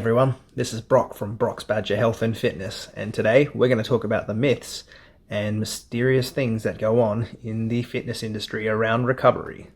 everyone, this is Brock from Brock's Badger Health and Fitness, and today we're going to talk about the myths and mysterious things that go on in the fitness industry around recovery.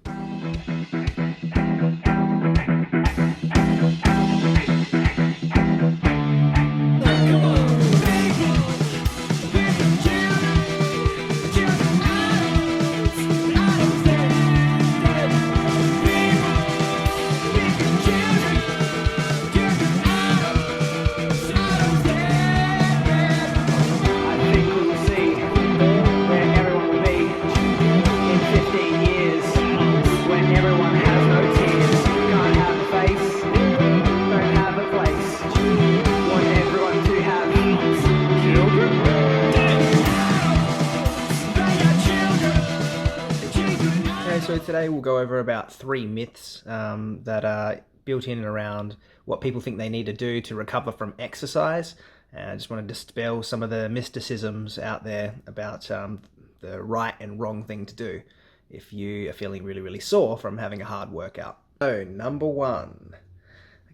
So today we'll go over about 3 myths that are built in and around what people think they need to do to recover from exercise. I just want to dispel some of the mysticisms out there about the right and wrong thing to do if you are feeling really sore from having a hard workout. So number one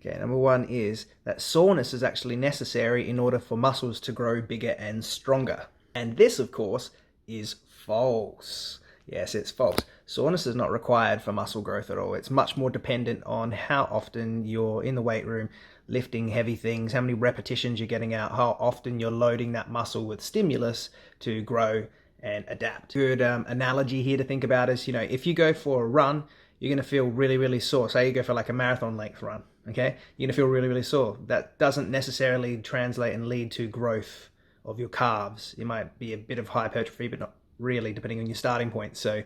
is that soreness is actually necessary in order for muscles to grow bigger and stronger. And this, of course, is false. Yes, it's false. Soreness is not required for muscle growth at all. It's much more dependent on how often you're in the weight room lifting heavy things, how many repetitions you're getting out, how often you're loading that muscle with stimulus to grow and adapt. Good analogy here to think about is, if you go for a run, you're going to feel really sore. Say you go for like a marathon length run, okay? You're going to feel really sore. That doesn't necessarily translate and lead to growth of your calves. It might be a bit of hypertrophy, but not really, depending on your starting point. So,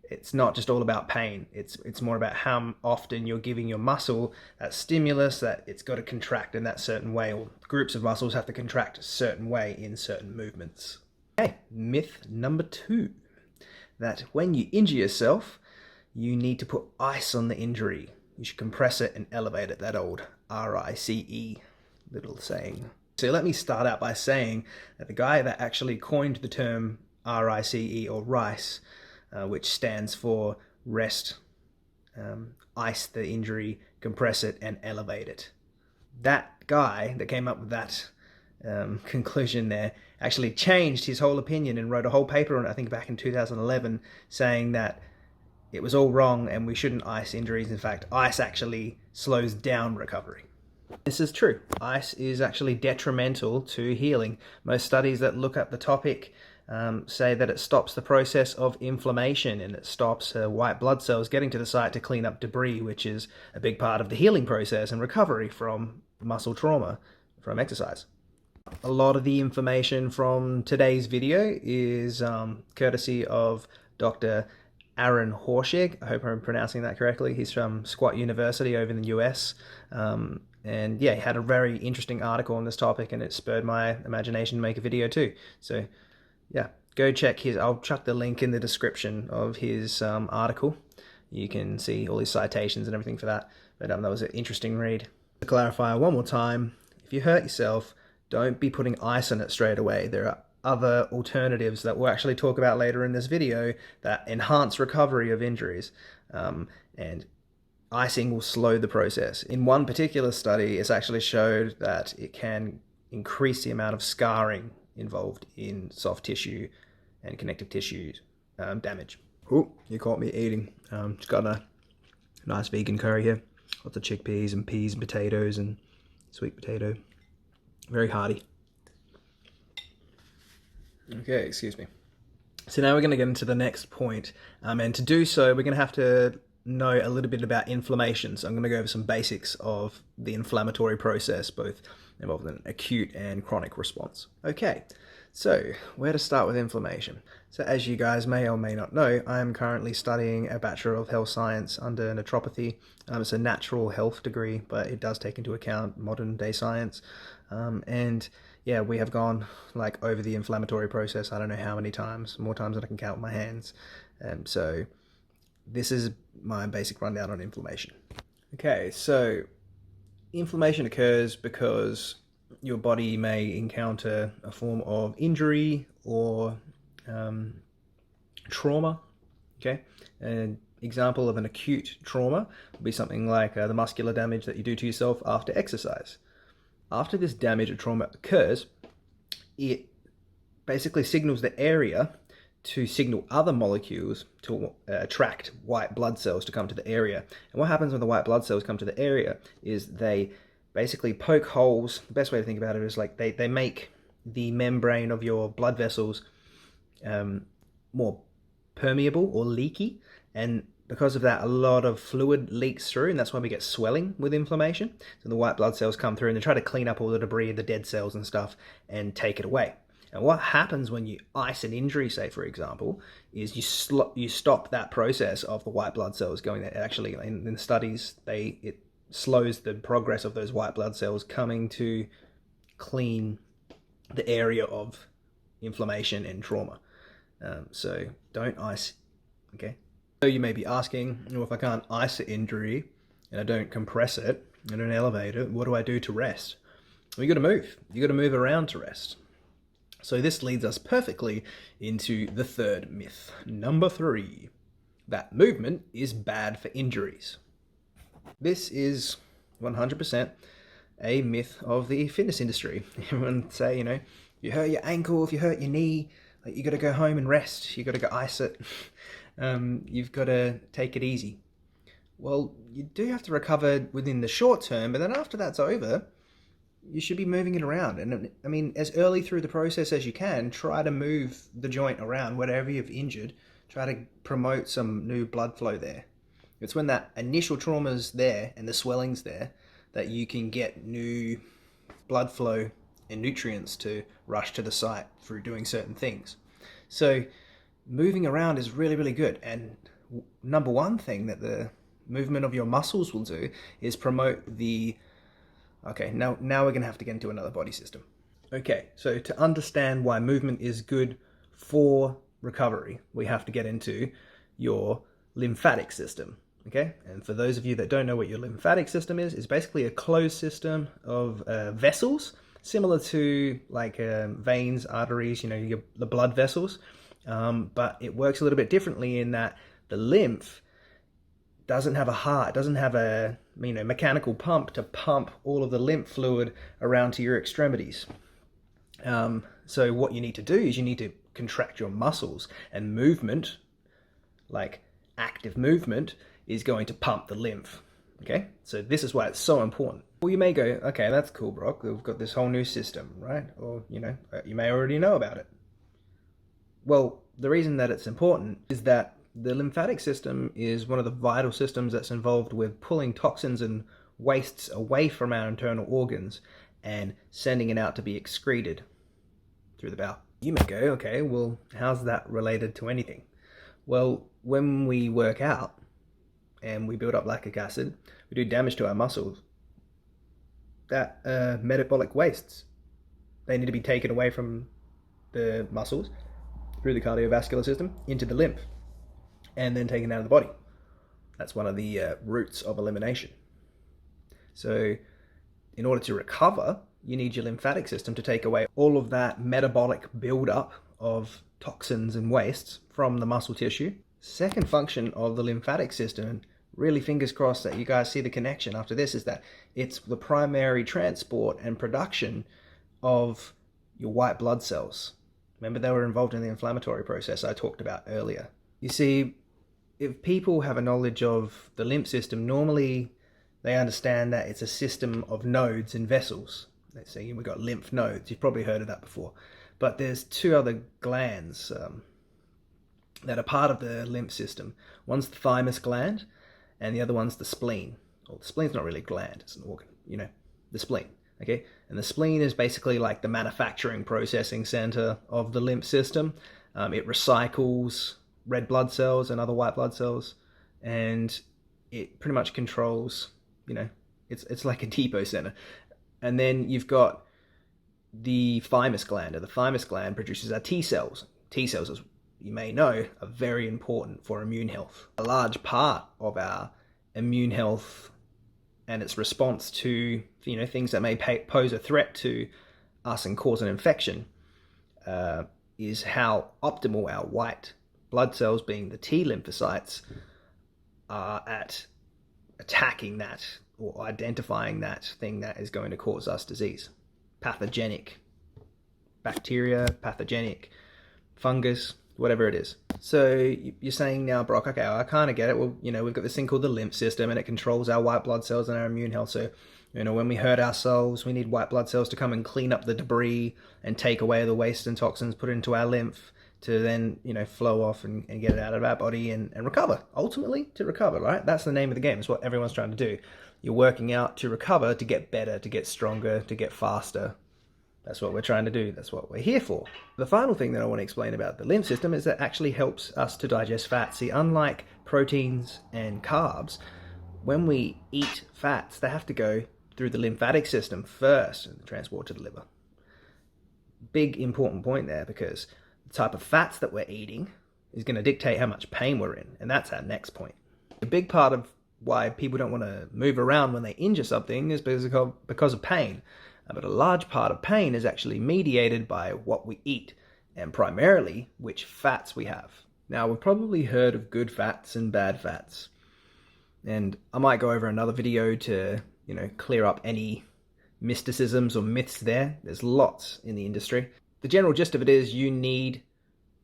it's not just all about pain. It's more about how often you're giving your muscle that stimulus that it's got to contract in that certain way, or groups of muscles have to contract a certain way in certain movements. Okay, myth number 2, that when you injure yourself, you need to put ice on the injury. You should compress it and elevate it, that old RICE little saying. So let me start out by saying that the guy that actually coined the term RICE or RICE, which stands for rest, ice the injury, compress it, and elevate it. That guy that came up with that conclusion there actually changed his whole opinion and wrote a whole paper on it, I think back in 2011, saying that it was all wrong and we shouldn't ice injuries. In fact, ice actually slows down recovery. This is true. Ice is actually detrimental to healing. Most studies that look at the topic say that it stops the process of inflammation and it stops white blood cells getting to the site to clean up debris, which is a big part of the healing process and recovery from muscle trauma from exercise. A lot of the information from today's video is courtesy of Dr. Aaron Horschig. I hope I'm pronouncing that correctly. He's from Squat University over in the US. And yeah, he had a very interesting article on this topic and it spurred my imagination to make a video too. So yeah, go check his, I'll chuck the link in the description of his article. You can see all his citations and everything for that. But that was an interesting read. To clarify one more time, if you hurt yourself, don't be putting ice on it straight away. There are other alternatives that we'll actually talk about later in this video that enhance recovery of injuries. And icing will slow the process. In one particular study, it's actually showed that it can increase the amount of scarring involved in soft tissue and connective tissue damage. Oh, you caught me eating. Just got a nice vegan curry here. Lots of chickpeas and peas and potatoes and sweet potato. Very hearty. Okay, excuse me. So now we're going to get into the next point. And to do so, we're going to have to know a little bit about inflammation. So I'm going to go over some basics of the inflammatory process, both involved in acute and chronic response. Okay, so where to start with inflammation? So as you guys may or may not know, I am currently studying a Bachelor of Health Science under naturopathy. It's a natural health degree, but it does take into account modern day science. And yeah, we have gone like over the inflammatory process, I don't know how many times, more times than I can count with my hands. So this is my basic rundown on inflammation. Okay, so inflammation occurs because your body may encounter a form of injury or trauma, okay? And Example of an acute trauma would be something like the muscular damage that you do to yourself after exercise. After this damage or trauma occurs, it basically signals the area to signal other molecules to attract white blood cells to come to the area. And what happens when the white blood cells come to the area is they basically poke holes. The best way to think about it is like they make the membrane of your blood vessels more permeable or leaky, and because of that a lot of fluid leaks through, and that's why we get swelling with inflammation. So the white blood cells come through and they try to clean up all the debris, the dead cells and stuff, and take it away. And what happens when you ice an injury, say for example, is you stop that process of the white blood cells going there. Actually, in studies, it slows the progress of those white blood cells coming to clean the area of inflammation and trauma. So don't ice, okay? So you may be asking, well, if I can't ice an injury and I don't compress it, I don't elevate it, what do I do to rest? Well, you got to move. You got to move around to rest. So this leads us perfectly into the third myth, number 3, that movement is bad for injuries. This is 100% a myth of the fitness industry. Everyone say, you hurt your ankle, if you hurt your knee, you got to go home and rest. You got to go ice it. You've got to take it easy. Well, you do have to recover within the short term, but then after that's over, you should be moving it around. And I mean, as early through the process as you can, try to move the joint around, whatever you've injured. Try to promote some new blood flow there. It's when that initial trauma's there and the swelling's there that you can get new blood flow and nutrients to rush to the site through doing certain things. So moving around is really, really good. And number one thing that the movement of your muscles will do is promote the... Okay, now we're going to have to get into another body system. Okay, so to understand why movement is good for recovery, we have to get into your lymphatic system. Okay, and for those of you that don't know what your lymphatic system is, it's basically a closed system of vessels, similar to like veins, arteries, the blood vessels, but it works a little bit differently in that the lymph doesn't have a heart, doesn't have a mechanical pump to pump all of the lymph fluid around to your extremities. So what you need to do is you need to contract your muscles, and movement, like active movement, is going to pump the lymph. Okay, so this is why it's so important. Well, you may go, okay, that's cool, Brock. We've got this whole new system, right? Or you may already know about it. Well, the reason that it's important is that the lymphatic system is one of the vital systems that's involved with pulling toxins and wastes away from our internal organs and sending it out to be excreted through the bowel. You may go, okay, well, how's that related to anything? Well, when we work out and we build up lactic acid, we do damage to our muscles. That metabolic wastes, they need to be taken away from the muscles through the cardiovascular system into the lymph, and then taken out of the body. That's one of the routes of elimination. So in order to recover, you need your lymphatic system to take away all of that metabolic buildup of toxins and wastes from the muscle tissue. Second function of the lymphatic system, and really fingers crossed that you guys see the connection after this, is that it's the primary transport and production of your white blood cells. Remember, they were involved in the inflammatory process I talked about earlier. You see, if people have a knowledge of the lymph system, normally they understand that it's a system of nodes and vessels. Let's see, we've got lymph nodes. You've probably heard of that before. But there's two other glands that are part of the lymph system. One's the thymus gland, and the other one's the spleen. Well, the spleen's not really a gland, it's an organ, the spleen. Okay, and the spleen is basically like the manufacturing processing center of the lymph system. It recycles red blood cells and other white blood cells, and it pretty much controls, it's like a depot center. And then you've got the thymus gland, and the thymus gland produces our T cells. T cells, as you may know, are very important for immune health. A large part of our immune health and its response to things that may pose a threat to us and cause an infection is how optimal our white blood cells, being the T lymphocytes, are at attacking that or identifying that thing that is going to cause us disease. Pathogenic bacteria, pathogenic fungus, whatever it is. So you're saying now, Brock, okay, I kind of get it. Well, we've got this thing called the lymph system, and it controls our white blood cells and our immune health. So, when we hurt ourselves, we need white blood cells to come and clean up the debris and take away the waste and toxins, put it into our lymph to then, flow off and get it out of our body and recover. Ultimately, to recover, right? That's the name of the game. It's what everyone's trying to do. You're working out to recover, to get better, to get stronger, to get faster. That's what we're trying to do. That's what we're here for. The final thing that I want to explain about the lymph system is that it actually helps us to digest fat. See, unlike proteins and carbs, when we eat fats, they have to go through the lymphatic system first and transport to the liver. Big important point there, because the type of fats that we're eating is going to dictate how much pain we're in. And that's our next point. A big part of why people don't want to move around when they injure something is because of pain. But a large part of pain is actually mediated by what we eat, and primarily which fats we have. Now, we've probably heard of good fats and bad fats. And I might go over another video to, clear up any mysticisms or myths there. There's lots in the industry. The general gist of it is you need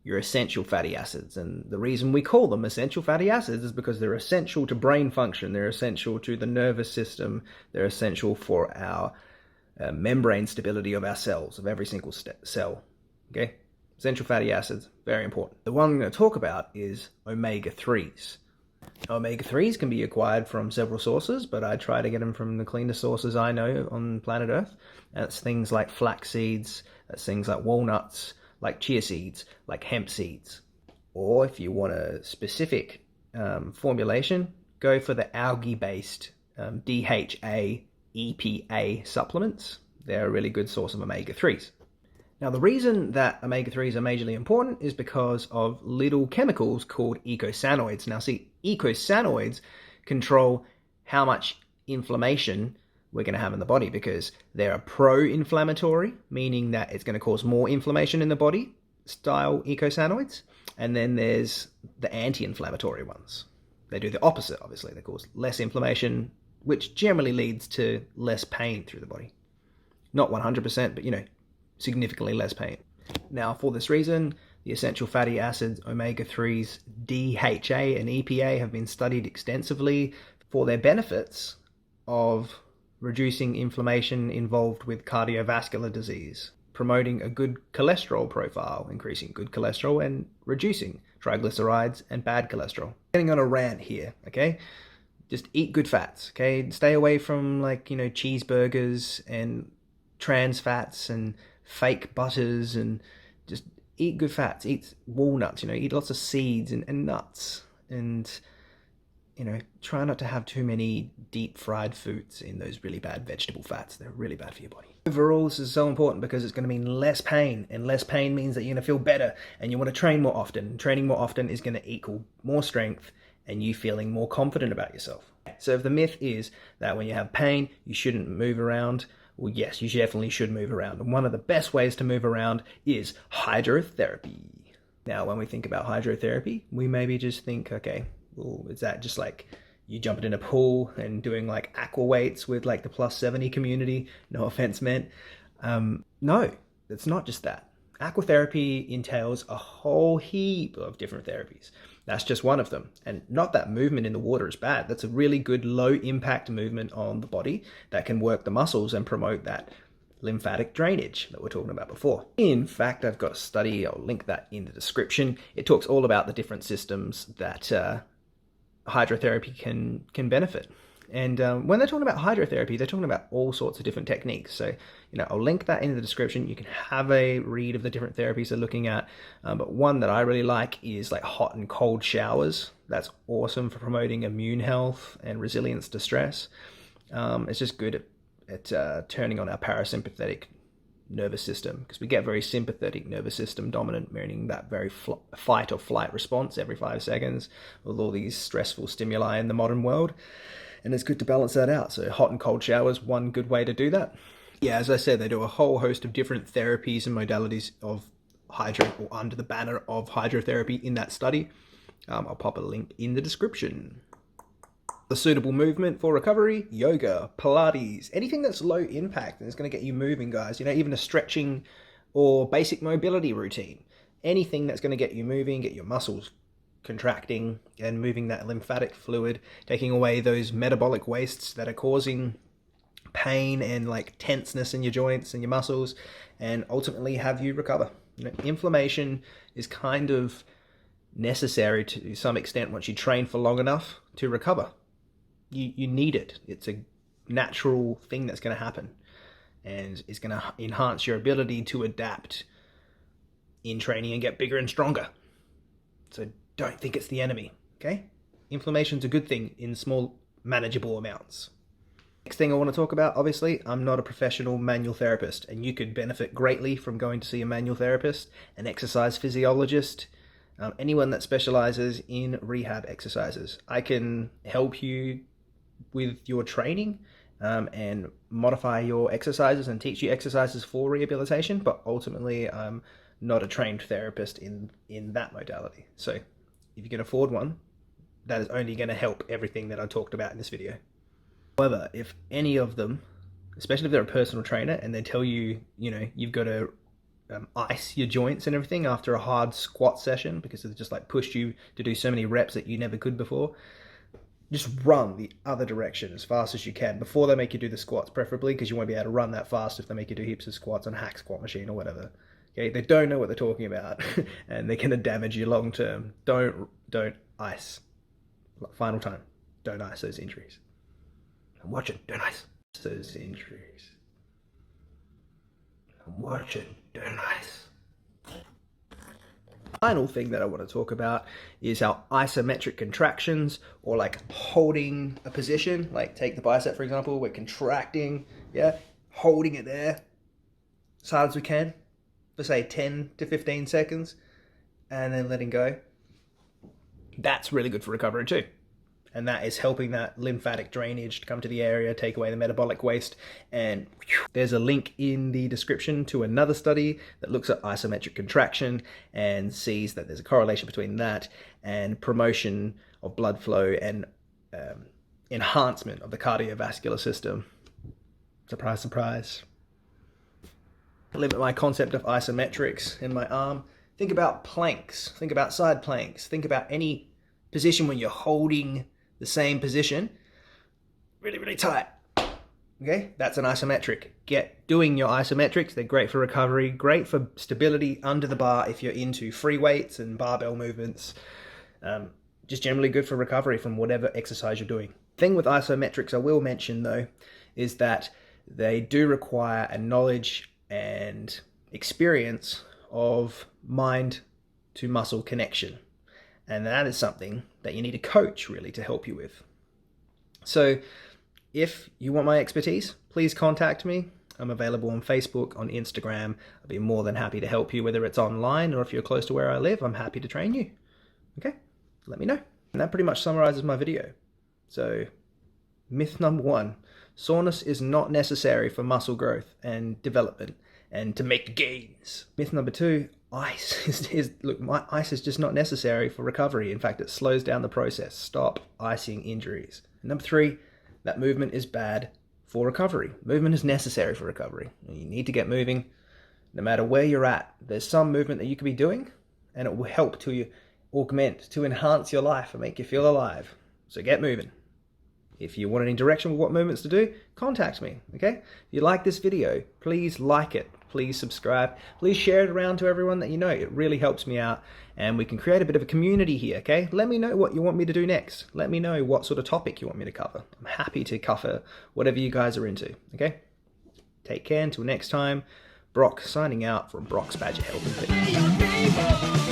your essential fatty acids. And the reason we call them essential fatty acids is because they're essential to brain function. They're essential to the nervous system. They're essential for our membrane stability of our cells, of every single cell. Okay? Essential fatty acids, very important. The one I'm going to talk about is omega-3s. Omega-3s can be acquired from several sources, but I try to get them from the cleanest sources I know on planet Earth. That's things like flax seeds, that's things like walnuts, like chia seeds, like hemp seeds. Or if you want a specific formulation, go for the algae-based DHA, EPA supplements. They're a really good source of omega-3s. Now, the reason that omega-3s are majorly important is because of little chemicals called eicosanoids. Now, see, eicosanoids control how much inflammation we're going to have in the body, because they're a pro-inflammatory, meaning that it's going to cause more inflammation in the body, style eicosanoids. And then there's the anti-inflammatory ones. They do the opposite, obviously. They cause less inflammation, which generally leads to less pain through the body. Not 100%, but significantly less pain. Now, for this reason, the essential fatty acids, omega-3s, DHA and EPA have been studied extensively for their benefits of reducing inflammation involved with cardiovascular disease, promoting a good cholesterol profile, increasing good cholesterol, and reducing triglycerides and bad cholesterol. Getting on a rant here, okay? Just eat good fats, okay? Stay away from cheeseburgers and trans fats and fake butters, and just eat good fats. Eat walnuts, eat lots of seeds and nuts, and try not to have too many deep fried foods in those really bad vegetable fats. They're really bad for your body. Overall, this is so important because it's going to mean less pain, and less pain means that you're going to feel better, and you want to train more often. Training more often is going to equal more strength and you feeling more confident about yourself. So if the myth is that when you have pain, you shouldn't move around, well, yes, you definitely should move around. And one of the best ways to move around is hydrotherapy. Now, when we think about hydrotherapy, we maybe just think, okay, well, is that just like you jumping in a pool and doing like aqua weights with like the plus 70 community? No offense meant. No, it's not just that. Aquatherapy entails a whole heap of different therapies. That's just one of them. And not that movement in the water is bad. That's a really good low impact movement on the body that can work the muscles and promote that lymphatic drainage that we're talking about before. In fact, I've got a study, I'll link that in the description. It talks all about the different systems that hydrotherapy can benefit. And when they're talking about hydrotherapy, they're talking about all sorts of different techniques. So, I'll link that in the description. You can have a read of the different therapies they're looking at. But one that I really like is like hot and cold showers. That's awesome for promoting immune health and resilience to stress. It's just good at turning on our parasympathetic nervous system, because we get very sympathetic nervous system dominant, meaning that very fight or flight response every 5 seconds with all these stressful stimuli in the modern world. And it's good to balance that out. So hot and cold showers, one good way to do that. Yeah, as I said, they do a whole host of different therapies and modalities of or under the banner of hydrotherapy in that study. I'll pop a link in the description. The suitable movement for recovery: yoga, Pilates, anything that's low impact and is going to get you moving, guys. You know, even a stretching or basic mobility routine. Anything that's going to get you moving, get your muscles contracting and moving that lymphatic fluid, taking away those metabolic wastes that are causing pain and like tenseness in your joints and your muscles, and ultimately have you recover. You know, inflammation is kind of necessary to some extent once you train for long enough to recover. You need it. It's a natural thing that's going to happen, and it's going to enhance your ability to adapt in training and get bigger and stronger. So don't think it's the enemy, okay? Inflammation's a good thing in small, manageable amounts. Next thing I want to talk about, obviously, I'm not a professional manual therapist, and you could benefit greatly from going to see a manual therapist, an exercise physiologist, anyone that specializes in rehab exercises. I can help you with your training and modify your exercises and teach you exercises for rehabilitation, but ultimately I'm not a trained therapist in that modality. So if you can afford one, that is only going to help everything that I talked about in this video. However, if any of them, especially if they're a personal trainer and they tell you, you know, you've got to ice your joints and everything after a hard squat session because they've just like pushed you to do so many reps that you never could before, just run the other direction as fast as you can before they make you do the squats, preferably, because you won't be able to run that fast if they make you do heaps of squats on a hack squat machine or whatever. Okay, they don't know what they're talking about and they're going to damage you long term. Don't ice. Final time, don't ice those injuries. I'm watching, don't ice those injuries. I'm watching, don't ice. Final thing that I want to talk about is our isometric contractions, or like holding a position. Like take the bicep, for example, we're contracting, yeah, holding it there as hard as we can for say 10 to 15 seconds and then letting go. That's really good for recovery too. And that is helping that lymphatic drainage to come to the area, take away the metabolic waste. And there's a link in the description to another study that looks at isometric contraction and sees that there's a correlation between that and promotion of blood flow and enhancement of the cardiovascular system. Surprise, surprise. Limit my concept of isometrics in my arm. Think about planks, think about side planks, think about any position when you're holding the same position really, really tight. Okay, that's an isometric. Get doing your isometrics. They're great for recovery, great for stability under the bar if you're into free weights and barbell movements. Just generally good for recovery from whatever exercise you're doing. Thing with isometrics I will mention though is that they do require a knowledge and experience of mind to muscle connection. And that is something that you need a coach really to help you with. So if you want my expertise, please contact me. I'm available on Facebook, on Instagram. I'll be more than happy to help you, whether it's online or if you're close to where I live, I'm happy to train you. Okay, let me know. And that pretty much summarizes my video. So myth number 1, soreness is not necessary for muscle growth and development and to make gains. Myth number 2, ice ice is just not necessary for recovery. In fact, it slows down the process. Stop icing injuries. And number 3, that movement is bad for recovery. Movement is necessary for recovery. You need to get moving no matter where you're at. There's some movement that you could be doing and it will help to augment, to enhance your life and make you feel alive. So get moving. If you want any direction with what movements to do, contact me, okay? If you like this video, please like it. Please subscribe. Please share it around to everyone that you know. It really helps me out and we can create a bit of a community here, okay? Let me know what you want me to do next. Let me know what sort of topic you want me to cover. I'm happy to cover whatever you guys are into, okay? Take care until next time. Brock signing out from Brock's Badger Health and Fitness.